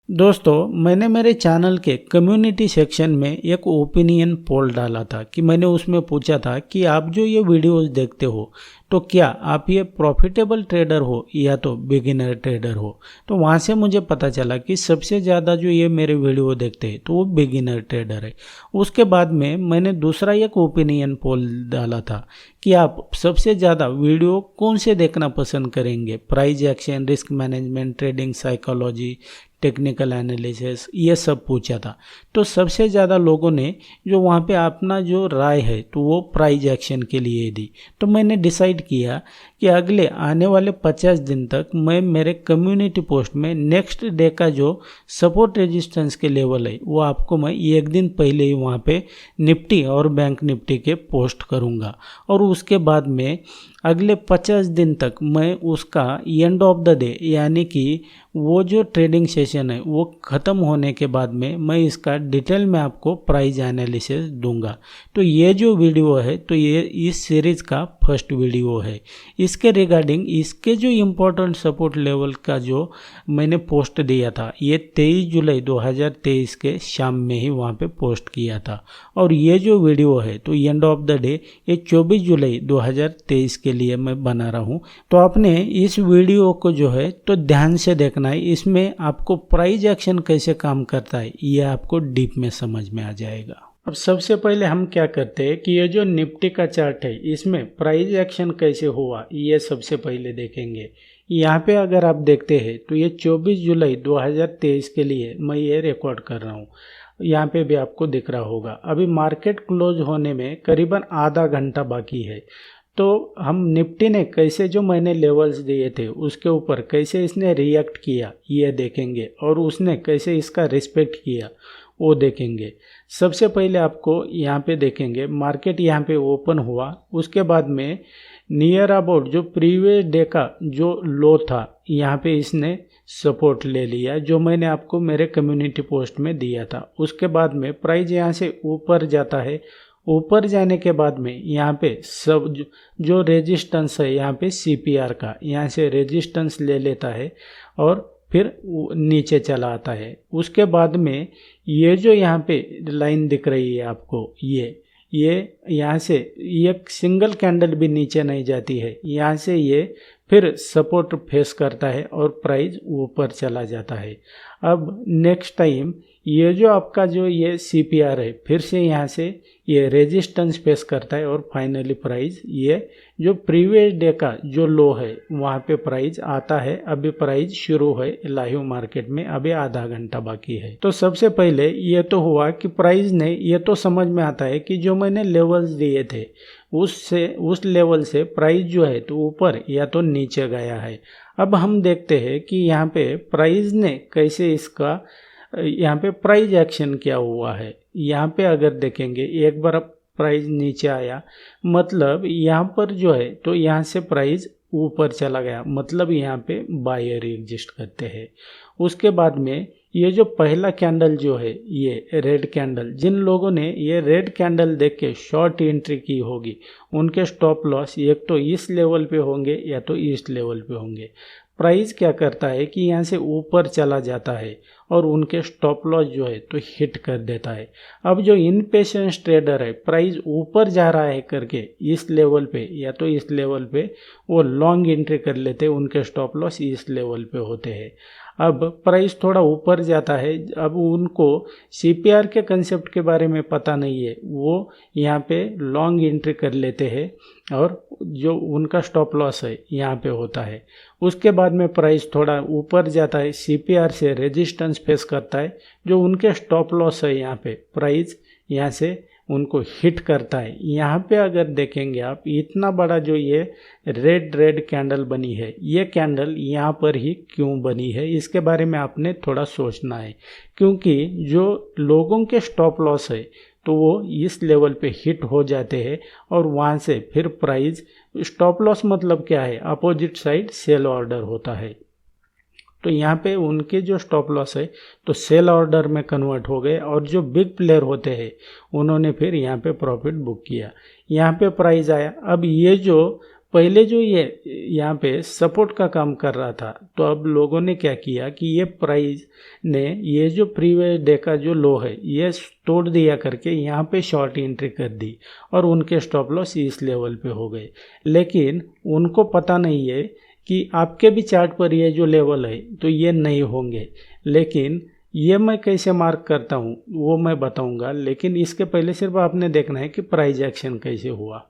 दोस्तों, मैंने मेरे चैनल के कम्युनिटी सेक्शन में एक ओपिनियन पोल डाला था कि मैंने उसमें पूछा था कि आप जो ये वीडियोस देखते हो तो क्या आप ये प्रॉफिटेबल ट्रेडर हो या तो बिगिनर ट्रेडर हो। तो वहाँ से मुझे पता चला कि सबसे ज़्यादा जो ये मेरे वीडियो देखते हैं तो वो बिगिनर ट्रेडर है। उसके बाद में मैंने दूसरा एक ओपिनियन पोल डाला था कि आप सबसे ज़्यादा वीडियो कौन से देखना पसंद करेंगे, price action, risk management, trading psychology, technical analysis, ये सब पूछा था। तो सबसे ज़्यादा लोगों ने जो वहाँ पे अपना जो राय है तो वो प्राइस एक्शन के लिए दी। तो मैंने डिसाइड किया कि अगले आने वाले 50 दिन तक मैं मेरे कम्युनिटी पोस्ट में नेक्स्ट डे का जो सपोर्ट रेजिस्टेंस के लेवल है वो आपको मैं एक दिन पहले ही वहाँ पे निफ्टी और बैंक निफ्टी के पोस्ट करूँगा, और उसके बाद में अगले 50 दिन तक मैं उसका एंड ऑफ द डे यानी कि वो जो ट्रेडिंग सेशन है वो ख़त्म होने के बाद में मैं इसका डिटेल में आपको प्राइस एनालिसिस दूंगा। तो ये जो वीडियो है तो ये इस सीरीज़ का फर्स्ट वीडियो है। इसके रिगार्डिंग इसके जो इम्पोर्टेंट सपोर्ट लेवल का जो मैंने पोस्ट दिया था ये 23 जुलाई 2023 के शाम में ही वहाँ पे पोस्ट किया था, और ये जो वीडियो है तो एंड ऑफ द डे ये 24 जुलाई 2023 के लिए मैं बना रहा हूँ। तो आपने इस वीडियो को जो है तो ध्यान से देखना है, इसमें आपको प्राइस एक्शन कैसे काम करता है ये आपको डीप में समझ में आ जाएगा। अब सबसे पहले हम क्या करते हैं कि ये जो निफ्टी का चार्ट है इसमें प्राइस एक्शन कैसे हुआ ये सबसे पहले देखेंगे। यहाँ पे अगर आप देखते हैं तो ये 24 जुलाई 2023 के लिए मैं ये रिकॉर्ड कर रहा हूँ। यहाँ पे भी आपको दिख रहा होगा अभी मार्केट क्लोज होने में करीबन आधा घंटा बाकी है। तो हम निफ्टी ने कैसे जो मैंने लेवल्स दिए थे उसके ऊपर कैसे इसने रिएक्ट किया ये देखेंगे, और उसने कैसे इसका रिस्पेक्ट किया वो देखेंगे। सबसे पहले आपको यहाँ पे देखेंगे मार्केट यहाँ पे ओपन हुआ, उसके बाद में नियर अबाउट जो प्रीवियस डे का जो लो था यहाँ पे इसने सपोर्ट ले लिया जो मैंने आपको मेरे कम्युनिटी पोस्ट में दिया था। उसके बाद में प्राइस यहाँ से ऊपर जाता है, ऊपर जाने के बाद में यहाँ पे सब जो रेजिस्टेंस है यहाँ पे सीपीआर का यहाँ से रेजिस्टेंस ले लेता है और फिर नीचे चला आता है। उसके बाद में ये जो यहाँ पे लाइन दिख रही है आपको ये यहाँ से एक सिंगल कैंडल भी नीचे नहीं जाती है, यहाँ से ये फिर सपोर्ट फेस करता है और प्राइस ऊपर चला जाता है। अब नेक्स्ट टाइम ये जो आपका जो ये सीपीआर है फिर से यहाँ से ये रेजिस्टेंस फेस करता है और फाइनली प्राइस ये जो प्रीवियस डे का जो लो है वहाँ पे प्राइस आता है। अभी प्राइस शुरू है लाइव मार्केट में, अभी आधा घंटा बाकी है। तो सबसे पहले ये तो हुआ कि प्राइस ने ये तो समझ में आता है कि जो मैंने लेवल्स दिए थे उस लेवल से प्राइस जो है तो ऊपर या तो नीचे गया है। अब हम देखते हैं कि यहाँ पे प्राइस ने कैसे इसका यहाँ पे प्राइस एक्शन क्या हुआ है। यहाँ पे अगर देखेंगे एक बार प्राइस नीचे आया मतलब यहाँ पर जो है तो यहाँ से प्राइस ऊपर चला गया, मतलब यहाँ पे बायर एग्जिस्ट करते हैं। उसके बाद में ये जो पहला कैंडल जो है ये रेड कैंडल, जिन लोगों ने ये रेड कैंडल देख के शॉर्ट एंट्री की होगी उनके स्टॉप लॉस एक तो इस लेवल पे होंगे या तो इस लेवल पे होंगे। प्राइस क्या करता है कि यहाँ से ऊपर चला जाता है और उनके स्टॉप लॉस जो है तो हिट कर देता है। अब जो इनपेशेंस ट्रेडर है प्राइस ऊपर जा रहा है करके इस लेवल पे या तो इस लेवल पे वो लॉन्ग एंट्री कर लेते हैं, उनके स्टॉप लॉस इस लेवल पे होते हैं। अब प्राइस थोड़ा ऊपर जाता है, अब उनको सीपीआर के कंसेप्ट के बारे में पता नहीं है, वो यहाँ पे लॉन्ग एंट्री कर लेते हैं और जो उनका स्टॉप लॉस है यहाँ पे होता है। उसके बाद में प्राइस थोड़ा ऊपर जाता है, सीपीआर से रेजिस्टेंस फेस करता है, जो उनके स्टॉप लॉस है यहाँ पे प्राइस यहाँ से उनको हिट करता है। यहाँ पे अगर देखेंगे आप इतना बड़ा जो ये रेड कैंडल बनी है, ये कैंडल यहाँ पर ही क्यों बनी है इसके बारे में आपने थोड़ा सोचना है, क्योंकि जो लोगों के स्टॉप लॉस है तो वो इस लेवल पे हिट हो जाते हैं और वहाँ से फिर प्राइस स्टॉप लॉस मतलब क्या है, अपोजिट साइड सेल ऑर्डर होता है। तो यहाँ पे उनके जो स्टॉप लॉस है तो सेल ऑर्डर में कन्वर्ट हो गए और जो बिग प्लेयर होते हैं उन्होंने फिर यहाँ पे प्रॉफिट बुक किया। यहाँ पे प्राइस आया, अब ये जो पहले जो ये यहाँ पे सपोर्ट का काम कर रहा था, तो अब लोगों ने क्या किया कि ये प्राइस ने ये जो प्रीवियस डे का जो लो है ये तोड़ दिया करके यहाँ पे शॉर्ट एंट्री कर दी और उनके स्टॉप लॉस इस लेवल पे हो गए। लेकिन उनको पता नहीं है कि आपके भी चार्ट पर ये जो लेवल है तो ये नहीं होंगे। लेकिन ये मैं कैसे मार्क करता हूँ वो मैं बताऊँगा, लेकिन इसके पहले सिर्फ आपने देखना है कि प्राइस एक्शन कैसे हुआ।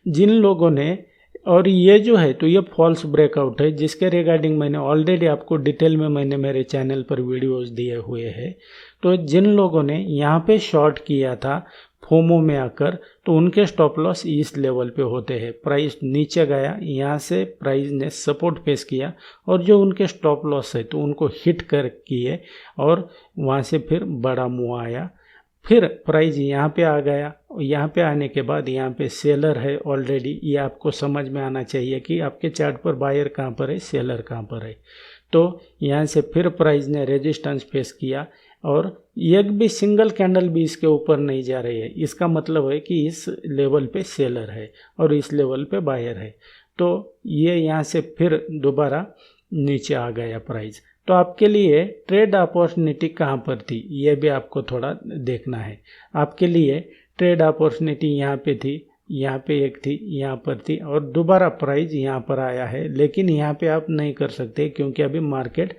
जिन लोगों ने, और ये जो है तो ये फॉल्स ब्रेकआउट है जिसके रिगार्डिंग मैंने ऑलरेडी आपको डिटेल में मैंने मेरे चैनल पर वीडियोस दिए हुए हैं। तो जिन लोगों ने यहाँ पे शॉर्ट किया था फोमो में आकर, तो उनके स्टॉप लॉस इस लेवल पे होते हैं। प्राइस नीचे गया, यहाँ से प्राइस ने सपोर्ट फेस किया और जो उनके स्टॉप लॉस है तो उनको हिट कर किए और वहाँ से फिर बड़ा मूव आया। फिर प्राइस यहाँ पे आ गया, यहाँ पे आने के बाद यहाँ पे सेलर है ऑलरेडी। ये आपको समझ में आना चाहिए कि आपके चार्ट पर बायर कहाँ पर है, सेलर कहाँ पर है। तो यहाँ से फिर प्राइस ने रेजिस्टेंस फेस किया और एक भी सिंगल कैंडल भी इसके ऊपर नहीं जा रही है। इसका मतलब है कि इस लेवल पे सेलर है और इस लेवल पे बायर है। तो ये यहाँ से फिर दोबारा नीचे आ गया प्राइस। तो आपके लिए ट्रेड अपॉर्चुनिटी कहाँ पर थी ये भी आपको थोड़ा देखना है। आपके लिए ट्रेड अपॉर्चुनिटी यहाँ पे थी, यहाँ पे एक थी, यहाँ पर थी और दोबारा प्राइस यहाँ पर आया है। लेकिन यहाँ पे आप नहीं कर सकते क्योंकि अभी मार्केट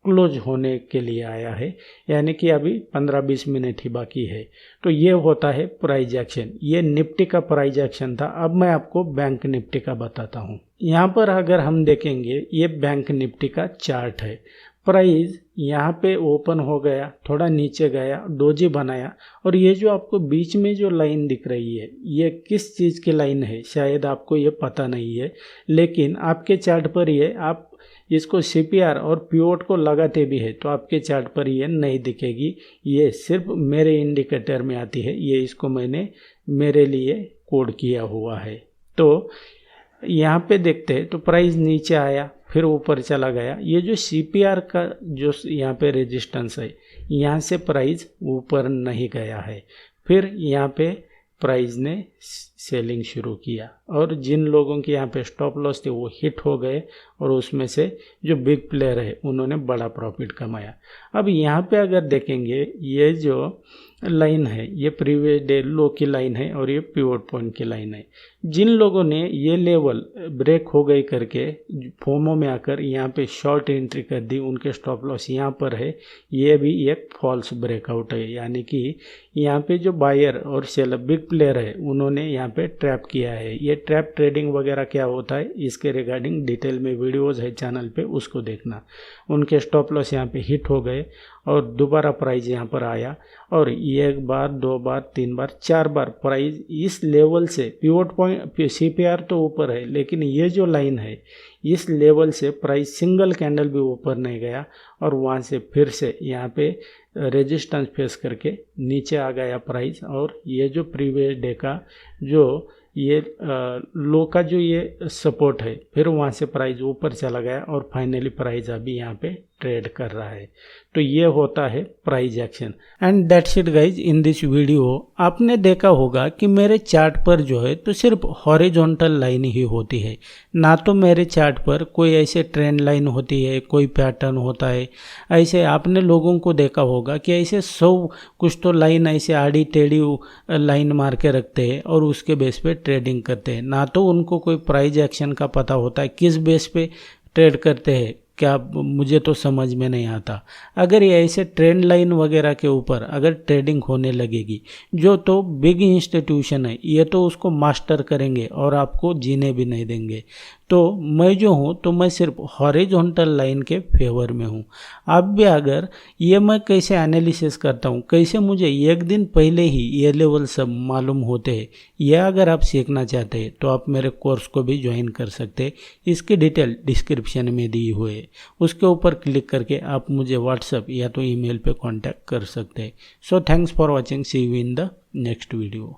क्लोज होने के लिए आया है, यानी कि अभी 15-20 मिनट ही बाकी है। तो ये होता है प्राइस एक्शन। ये निफ्टी का प्राइस एक्शन था। अब मैं आपको बैंक निफ्टी का बताता हूँ। यहाँ पर अगर हम देखेंगे ये बैंक निफ्टी का चार्ट है। प्राइस यहाँ पे ओपन हो गया, थोड़ा नीचे गया, डोजी बनाया और ये जो आपको बीच में जो लाइन दिख रही है ये किस चीज़ की लाइन है शायद आपको ये पता नहीं है। लेकिन आपके चार्ट पर ये, आप इसको CPR और पिवोट को लगाते भी है तो आपके चार्ट पर ये नहीं दिखेगी। ये सिर्फ मेरे इंडिकेटर में आती है। ये इसको मैंने मेरे लिए कोड किया हुआ है। तो यहाँ पे देखते हैं तो प्राइस नीचे आया, फिर ऊपर चला गया। ये जो CPR का जो यहाँ पे रेजिस्टेंस है, यहाँ से प्राइस ऊपर नहीं गया है। फिर यहाँ पे प्राइस ने सेलिंग शुरू किया और जिन लोगों के यहाँ पे स्टॉप लॉस थे वो हिट हो गए और उसमें से जो बिग प्लेयर है उन्होंने बड़ा प्रॉफिट कमाया। अब यहाँ पे अगर देखेंगे ये जो लाइन है ये प्रीवियस डे लो की लाइन है और ये पिवोट पॉइंट की लाइन है। जिन लोगों ने ये लेवल ब्रेक हो गई करके फोमो में आकर यहाँ पे शॉर्ट एंट्री कर दी, उनके स्टॉप लॉस यहाँ पर है। ये भी एक फॉल्स ब्रेकआउट है, यानी कि यहाँ पे जो बायर और सेलर बिग प्लेयर है उन्होंने यहाँ पे ट्रैप किया है। ये ट्रैप ट्रेडिंग वगैरह क्या होता है इसके रिगार्डिंग डिटेल में वीडियोस है चैनल पे, उसको देखना। उनके स्टॉप लॉस यहाँ पे हिट हो गए और दोबारा प्राइस यहाँ पर आया और एक बार, दो बार, तीन बार, चार बार प्राइस इस लेवल से पिवोट पॉइंट CPR तो ऊपर है, लेकिन ये जो लाइन है इस लेवल से प्राइस सिंगल कैंडल भी ऊपर नहीं गया और वहाँ से फिर से यहाँ पे रेजिस्टेंस फेस करके नीचे आ गया प्राइस। और ये जो प्रीवियस डे का जो ये लो का जो ये सपोर्ट है, फिर वहाँ से प्राइस ऊपर चला गया और फाइनली प्राइस अभी यहाँ पे ट्रेड कर रहा है। तो ये होता है price action. And that's it guys in this video. आपने देखा होगा कि मेरे चार्ट पर जो है तो सिर्फ हॉरिजॉन्टल लाइन ही होती है, ना तो मेरे चार्ट पर कोई ऐसे ट्रेंड लाइन होती है, कोई पैटर्न होता है। ऐसे आपने लोगों को देखा होगा कि ऐसे 100 कुछ तो लाइन ऐसे आड़ी टेढ़ी लाइन मार के रखते हैं और उसके बेस पे ट्रेडिंग करते हैं। ना तो उनको कोई प्राइस एक्शन का पता होता है, किस बेस पे ट्रेड करते हैं क्या मुझे तो समझ में नहीं आता। अगर ये ऐसे ट्रेंड लाइन वगैरह के ऊपर अगर ट्रेडिंग होने लगेगी, जो तो बिग इंस्टीट्यूशन है ये तो उसको मास्टर करेंगे और आपको जीने भी नहीं देंगे। तो मैं जो हूँ तो मैं सिर्फ हॉरिजॉन्टल लाइन के फेवर में हूँ। आप भी अगर ये मैं कैसे एनालिसिस करता हूँ, कैसे मुझे एक दिन पहले ही ये लेवल सब मालूम होते हैं, यह अगर आप सीखना चाहते हैं तो आप मेरे कोर्स को भी ज्वाइन कर सकते हैं। इसकी डिटेल डिस्क्रिप्शन में दी हुई है, उसके ऊपर क्लिक करके आप मुझे व्हाट्सएप या तो ईमेल पे कांटेक्ट कर सकते हैं। So thanks for watching, see you in the next video.